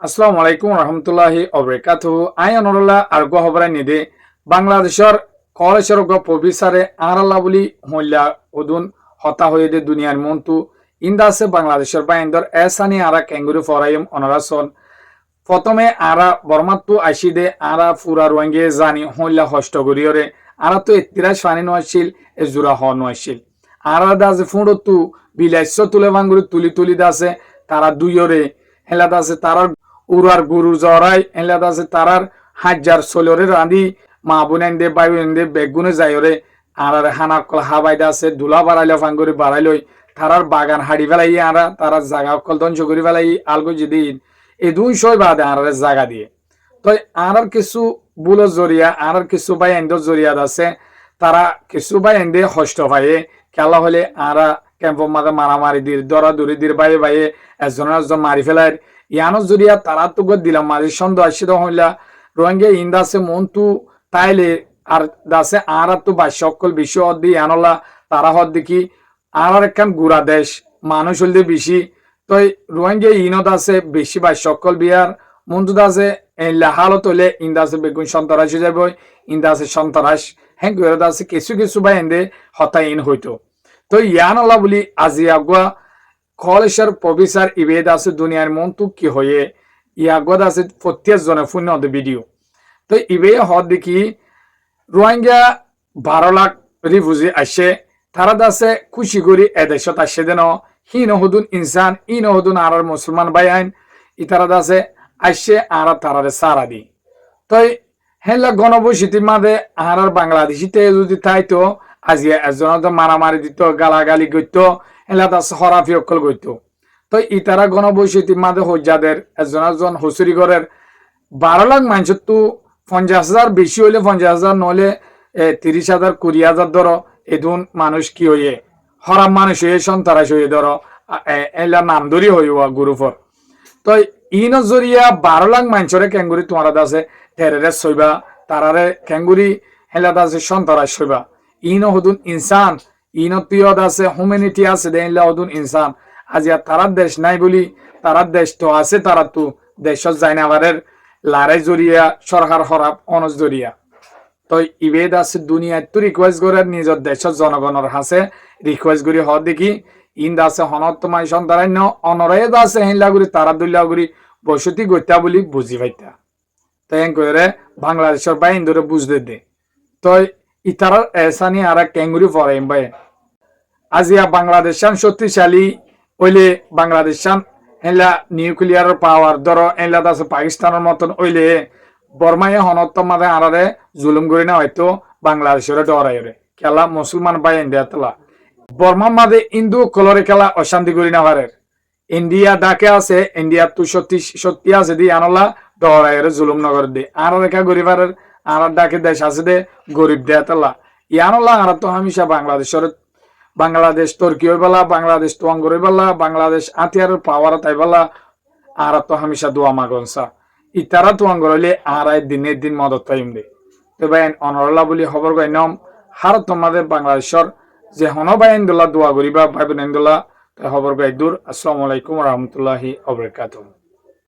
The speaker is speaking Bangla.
আসসালামু আলাইকুম রহমতুল্লাহি অবরাকাতুহু আই অনরুল্লাহ আর গহবরাই নিদে বাংলাদেশের কলেশ্বর গ প্রবিসারে আরাল্লা বলি হইলা উদুন হতা হয়ে দে দুনিয়ার মন্তু ইন্দা আছে বাংলাদেশের বাইন্দর এসানি আরা ক্যাঙ্গুরু ফরাইম অনরাসন প্রথমে আরা বর্মাত্তু আইসি দে আরা ফুরা রোয়াঙ্গে জানি হইলা হষ্ট করিয়রে আরা তো এত্তিরাজ ফানি নোয়াছিল এ জুরা হ নোয়াছিল আরা দাসে ফুঁড়তু বিলাইছ তুলে ভাঙ্গুরি তুলি তুলি দাসে তারা দুইয়রে হেলা দাসে তারার উড়ার গুরু জরাই এলাদ আছে তারার হাজার সোলরে রাঁধি মা বোনেন দে বাই বোনেন দে বেগুনে যাইরে আর হানা কল হাবাইদা আছে দুলা বাড়াইলে ফাঙ্গুরি বাড়াইলই তারার বাগান হাড়ি ফেলাই আরা তারার জাগা কল ধ্বংস করে ফেলাই আলগো যেদিন এই দুই শয় বাদে আর জাগা দিয়ে তো আর কিছু বুলো জরিয়া আর কিছু বাই এন্ডর জরিয়াত আছে তারা কিছু বাই এন্ডে হষ্ট পায়ে খেলা হলে আরা ক্যাম্পের মাঝে মারামারি দিয়ে দরা দৌড়ি দিয়ে বাইয়ে বাইয়ে একজন মারি ফেলায় ইয়ানো জরিয়া তারা তো দিলাম মাঝে সন্দেহ আসিদ হইলা রোহিঙ্গা ইন্দাসে মন্তু তাইলে আর দাসে আর তো বা সকল বিশ্ব হদ্দি ইয়ানলা তারা হদ দেখি আর একখান গুড়া দেশ মানুষ হলদে বেশি তো রোহিঙ্গা ইনত আছে বেশি বা সকল বিয়ার মন্তু দাসে লাহালত হলে ইন্দাসে বেগুন সন্ত্রাস হয়ে যাবে ইন্দাসে সন্ত্রাস হ্যাঁ আছে কিছু কিছু বা এন্দে হতাইন হইতো তো ইয়ানলা বলি আজি আগুয়া কলেশ্বর প্রবিসার ইবেদ আছে দুনিয়ার মন্তু কি হয়ে ইয়াগদ আছে প্রত্যেক জনে শূন্য ভিডিও তো ইবে হদ দেখি রোহিঙ্গা 12 লাখ রিফিউজি আসে তারা দাসে খুশি করি এদেশত আসে দেন হি নহদুন ইনসান ই নহদুন আর মুসলমান ভাই আইন ইতারা দাসে আসে আর তারারে সারা দি তো হেলা গণবসিতির মাঝে আর বাংলাদেশিতে যদি তাইতো আজি এজন মারামারি দিত গালাগালি করত এলা দাস হরাফি অকল করত তো ইতারা গণবসিতির মাঝে হজ্জাদের একজন হুসুরিগড়ের 12 লাখ মানুষ তো 50,000 বেশি হইলে 50,000 নহলে 30,000 20,000 ধরো এদুন মানুষ কি হইয়ে হরাম মানুষ হয়ে সন্তারাস হয়ে ধরো এলা নাম ধরি হইয়া গুরুফর তো ইন জরিয়া 12 লাখ মানুষরে ক্যাঙ্গুরি তোমার দাসে টেরেরে সইবা তারারে ক্যাঙ্গুরি হেলা দাসে সন্তারাস সইবা ইন হদুন ইনসান ইনতিয়ত আছে হিউম্যানিটি আছে দেইলা হদুন ইনসান আজি তারার দেশ নাই বলি তারার দেশ তো আছে তারা তো দেশ জাইনাবারের লারাই জরিয়া সরকার হরাপ অনজ জরিয়া তো ইবেদ আছে দুনিয়ায় তো রিকোয়েস্ট করে নিজের দেশের জনগণের হাসে রিকোয়েস্ট করি হ দেখি ইন্দ আছে হনত্তমাই সন্তারান্য অনরায়দ আছে হিনলাগুড়ি তারা দুল্লাগুড়ি বসতি গত্যা বলি বুঝি পাইতা তাই করে বাংলাদেশের বাইন ধরে বুঝতে দে তো ইতারার এসানি আর ক্যাঙ্গুরি ফরাইম ভাই আজিয়া বাংলাদেশান শক্তিশালী ওইলে বাংলাদেশান এলা নিউক্লিয়ার পাওয়ার ধরো এলা আছে পাকিস্তানের মতন ওইলে বর্মায় হনত্তম মাঝে আরারে জুলুম করি না হয়তো বাংলাদেশের ডরাইরে খেলা মুসলমান ভাই ইন্ডিয়া তোলা বর্মার মাঝে ইন্দু কলরে খেলা অশান্তি করি না পারে ইন্ডিয়া ডাকে আছে ইন্ডিয়া তো সত্যি আছে দি আনলা ডরাইরে জুলুম নগর দি আর রেখা গরিবারের আর ডাকে দেশ আছে দে গরিব দেয়া তোলা ইয়ানলা আর তো হামেশা বাংলাদেশ তুর্কি হইবেলা বাংলাদেশ তো অঙ্গর হইবেলা বাংলাদেশ আতিয়ার পাওয়ার তাইবেলা আর তো হামেশা দোয়া মাগনসা ইতারা তো অঙ্গর হইলে আর দিনের দিন মদত পাইম দে তো ভাই অনরলা বলি খবর গাইনম হার তোমাদের বাংলাদেশের যে হন বাইন দোলা দোয়া করিবা ভাই বোন দোলা খবর গাই দূর আসসালামু আলাইকুম রহমতুল্লাহি অবরাকাতুহু